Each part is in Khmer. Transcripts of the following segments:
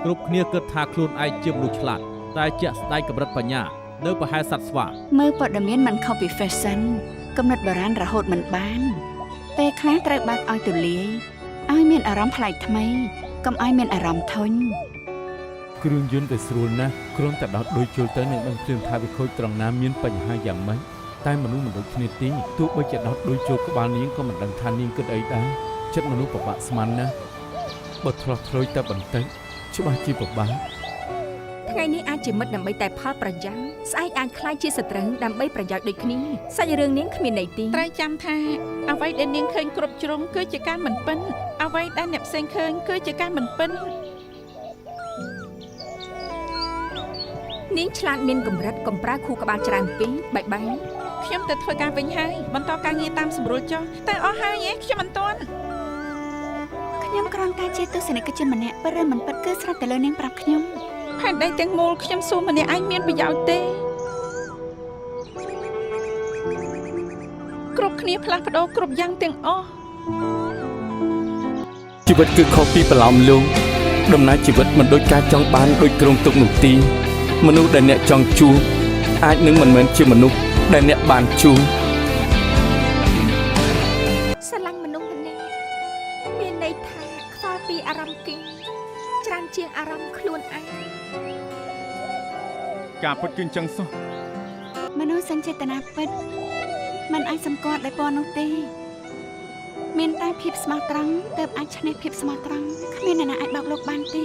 គ្រប់គ្នាគិតថាខ្លួនឯងជាមនុស្សឆ្លាតតែជាក់ស្ដែងកម្រិតបញ្ញានៅប្រហែលសត្វស្វាមើលព័ត៌មានមិនខុសពី fashion កំណត់បុរាណរហូតមិនបានពេលខ្លះត្រូវបើកឲ្យទូលាយឲ្យមានអារម្មណ៍ប្លែកថ្មីកុំឲ្យមានអារម្មណ៍ធុញគ្រឿងយន្តទៅស្រួលណាស់គ្រាន់តែដោះដូចជុលទៅនឹងដឹងភ្លាមថាវាខូចត្រង់ណាមានបញ្ហាយ៉ាងម៉េចតែមនុស្សមិនដូចគ្នាទេទោះបីជាដោះដូចជុលក្បាលនាងក៏មិនដឹងថានាងគិតអីដែរចិត្តមនុស្សពិបាកស្មានណាស់បើឆ្លោះឆ្លោយតែបន្តិចច្បាស់ជាពិបាកថ្ងៃនេះអាចជាមិត្តដើម្បីតែផលប្រយោជន៍ស្អែកអាចខ្លាយជាសត្រូវដើម្បីប្រយោជន៍ដូចគ្នាសាច់រឿងនាងគ្មានន័យទេត្រូវចាំថាអ្វីដែលនាងឃើញគ្រប់ជ្រុងគឺជាការមិនពិនអ្វីដែលអ្នកផ្សេងឃើញគឺជាការមិនពិននាងឆ្លាតមានកម្រិតកំប្រើខួរក្បាលច្រើនពេកបែកបាក់ខ្ញុំទៅធ្វើការវិញហើយបន្តការងារតាមសម្រួលចុះតែអស់ហើយខ្ញុំមិនទាន់ខ្ញុំគ្រាន់តែជាទស្សនិកជនម្នាក់ប៉ុន្តែមិនពិតគឺស្រេចតែលើនាងប្រាប់ខ្ញុំផែនដីទាំងមូលខ្ញុំសួរម្នាក់ឯងមានប្រយោជន៍ទេគ្រប់គ្នាផ្លាស់ប្ដូរគ្រប់យ៉ាងទាំងអស់ជីវិតគឺខុសពីប្រឡំលោកដំណើរជីវិតមិនដូចការចង់បានដូចគ្រោងទុកនោះទេមនុស្សដែលអ្នកចង់ជួបអាចនឹងមិនមែនជាមនុស្សដែលអ្នកបានជួបស្រឡាញ់មនុស្សម្នាក់មានន័យថាខ្វល់ពីអារម្មណ៍គេច្រើនជាងអារម្មណ៍ខ្លួនឯងការពិតគឺអញ្ចឹងសោះមនុស្សសញ្ចេតនាពិតมันអាចសម្គាល់ដោយពណ៌នោះទេមានតែភាពស្មោះត្រង់ទើបអាចឈ្នះភាពស្មោះត្រង់គ្មានអ្នកណាអាចបោកលោកបានទេ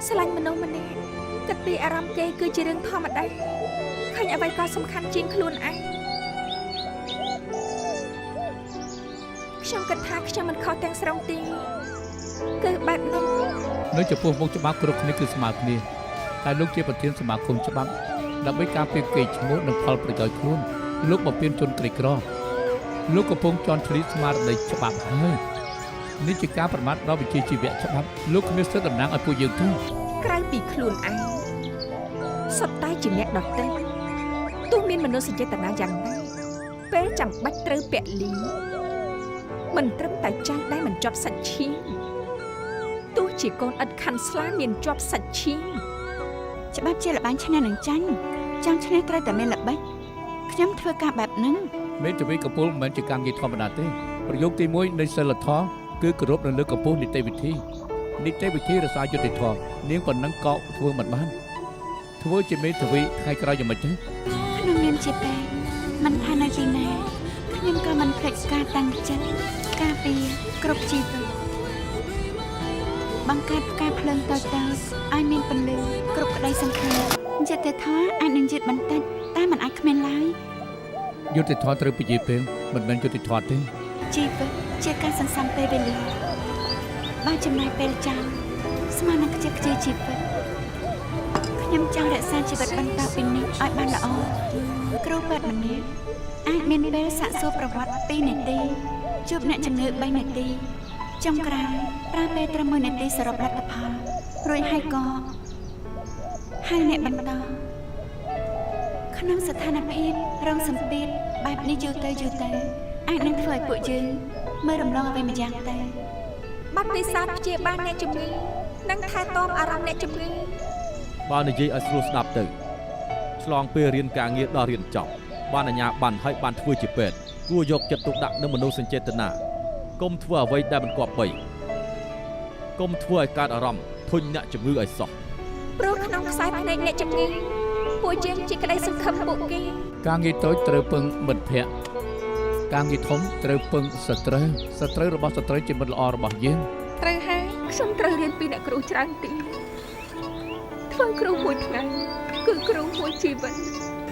ស្រឡាញ់មនុស្សម្នាក់គិតពីអារម្មណ៍គេគឺជារឿងធម្មតាឃើញអ្វីក៏សំខាន់ជាងខ្លួនឯងខ្ញុំគិតថាខ្ញុំមិនខុសទាំងស្រុងទេគឺបែបនេះនៅចំពោះមុខច្បាប់គ្រប់គ្នាគឺស្មើគ្នាតែលោកជាប្រធានសមាគមច្បាប់ដើម្បីការពារកេរ្តិ៍ឈ្មោះនិងផលប្រយោជន៍ខ្លួនលោកបំពេញជនក្រីក្រលោកកំពុងជន់ឈ្លីស្មារតីច្បាប់ហើយនេះជាការប្រមាថដល់វិជ្ជាជីវៈច្បាប់លោកគ្មានសិទ្ធិតំណាងឲ្យពួកយើងទេក្រៅពីខ្លួនឯងសុទ្ធតែជាអ្នកដទៃទោះមានមនោសញ្ចេតនាយ៉ាងណាពេលចាំបាច់ត្រូវពលីមិនត្រឹមតែចាស់ដែលមិនជាប់សាច់ឈាមទោះជាកូនឥតខាន់ស្លាមានជាប់សាច់ឈាមច្បាប់ជាល្បែងឈ្នះនិងចាញ់ចង់ឈ្នះត្រូវតែមានល្បិចខ្ញុំធ្វើការបែបហ្នឹងមេធាវីកំពូលមិនមែនជាការងារធម្មតាទេប្រយោគទី1នៃសិលធម៌គឺគោរពនៅលើកម្ពស់នីតិវិធីរក្សាយុត្តិធម៌នាងប៉ុណ្ណឹងក៏ធ្វើមិនបានធ្វើជាមេធាវីថ្ងៃក្រោយយ៉ាងម៉េចទៅក្នុងនាមជាពេទ្យមិនថានៅទីណាខ្ញុំក៏មិនភ្លេចការតាំងចិត្តការពារគ្រប់ជីវិតបង្កើតផ្កាភ្លើងតូចៗឲ្យមានពន្លឺគ្រប់ក្តីសង្ឃឹមយុត្តិធម៌អាចនឹងយឺតបន្តិចតែมันអាចគ្មានឡើយយុត្តិធម៌ត្រូវពជាពេលមិនមែនយុត្តិធម៌ទេជីវិតជាការសន្សំពេលវេលាបើចំណាយពេលចាំស្មើនឹងខ្ជិលខ្ជាយជីវិតខ្ញុំចង់រក្សាជីវិតបន្តពីនេះឲ្យបានល្អគ្រូពេទ្យម្នាក់អាចមានពេលសាកសួរប្រវត្តិ2នាទីជួបអ្នកជំងឺ3នាទីចុងក្រោយប្រើពេលត្រឹម1នាទីសរុបលទ្ធផលរួចហើយក៏ហៅអ្នកបន្តក្នុងស្ថានភាពរងសម្ពាធបែបនេះយូរទៅអាចនឹងធ្វើឲ្យពួកយើងមើលរំលងអ្វីម្យ៉ាងទៅបាត់ពិសោធន៍ព្យាបាលអ្នកជំងឺនិងថែទាំអារម្មណ៍អ្នកជំងឺបើនិយាយឲ្យស្រួលស្ដាប់ទៅឆ្លងពេលរៀនការងារដល់រៀនចប់បានអាជ្ញាប័ណ្ណហើយបានធ្វើជាពេទ្យគួរយកចិត្តទុកដាក់នឹងមនោសញ្ចេតនាកុំធ្វើអ្វីដែលមិនគប្បីកុំធ្វើឲ្យកើតអារម្មណ៍ធុញអ្នកជំងឺឲ្យសោះព្រោះក្នុងខ្សែភ្នែកអ្នកជំងឺពួកយើងជាក្តីសង្ឃឹមពួកគេការងារតូចត្រូវពឹងមិត្តភក្តិការងារធំត្រូវពឹងសត្រូវរបស់សត្រូវជាមិត្តល្អរបស់យើងត្រូវហើយខ្ញុំត្រូវរៀនពីអ្នកគ្រូច្រើនទីធ្វើគ្រូមួយថ្ងៃគឺគ្រូមួយជីវិត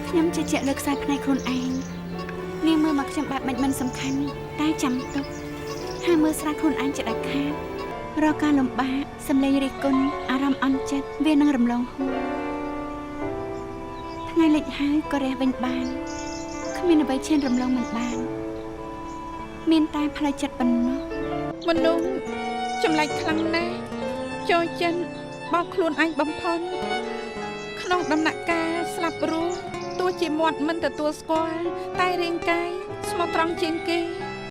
ខ្ញុំជឿជាក់លើខ្សែភ្នែកខ្លួនឯងនាងមើលមកខ្ញុំបែបមិនសំខាន់តែចាំទុកហើយមើលស្រាខ្លួនឯងជាដាច់ខាតរកការលំបាកសម្លេងរិះគន់អារម្មណ៍អន់ចិត្តវានឹងរំលងហួសថ្ងៃលិចហើយក៏រះវិញបានគ្មានអ្វីឈានរំលងមិនបានមានតែផ្លូវចិត្តប៉ុណ្ណោះមនុស្សចម្លែកខ្លាំងណាស់ចូលចិនបោកខ្លួនឯងបំផុតក្នុងដំណាក់កាលស្លាប់រស់ទោះជាមាត់មិនទទួលស្គាល់តែរាងកាយស្មោះត្រង់ជាងគេ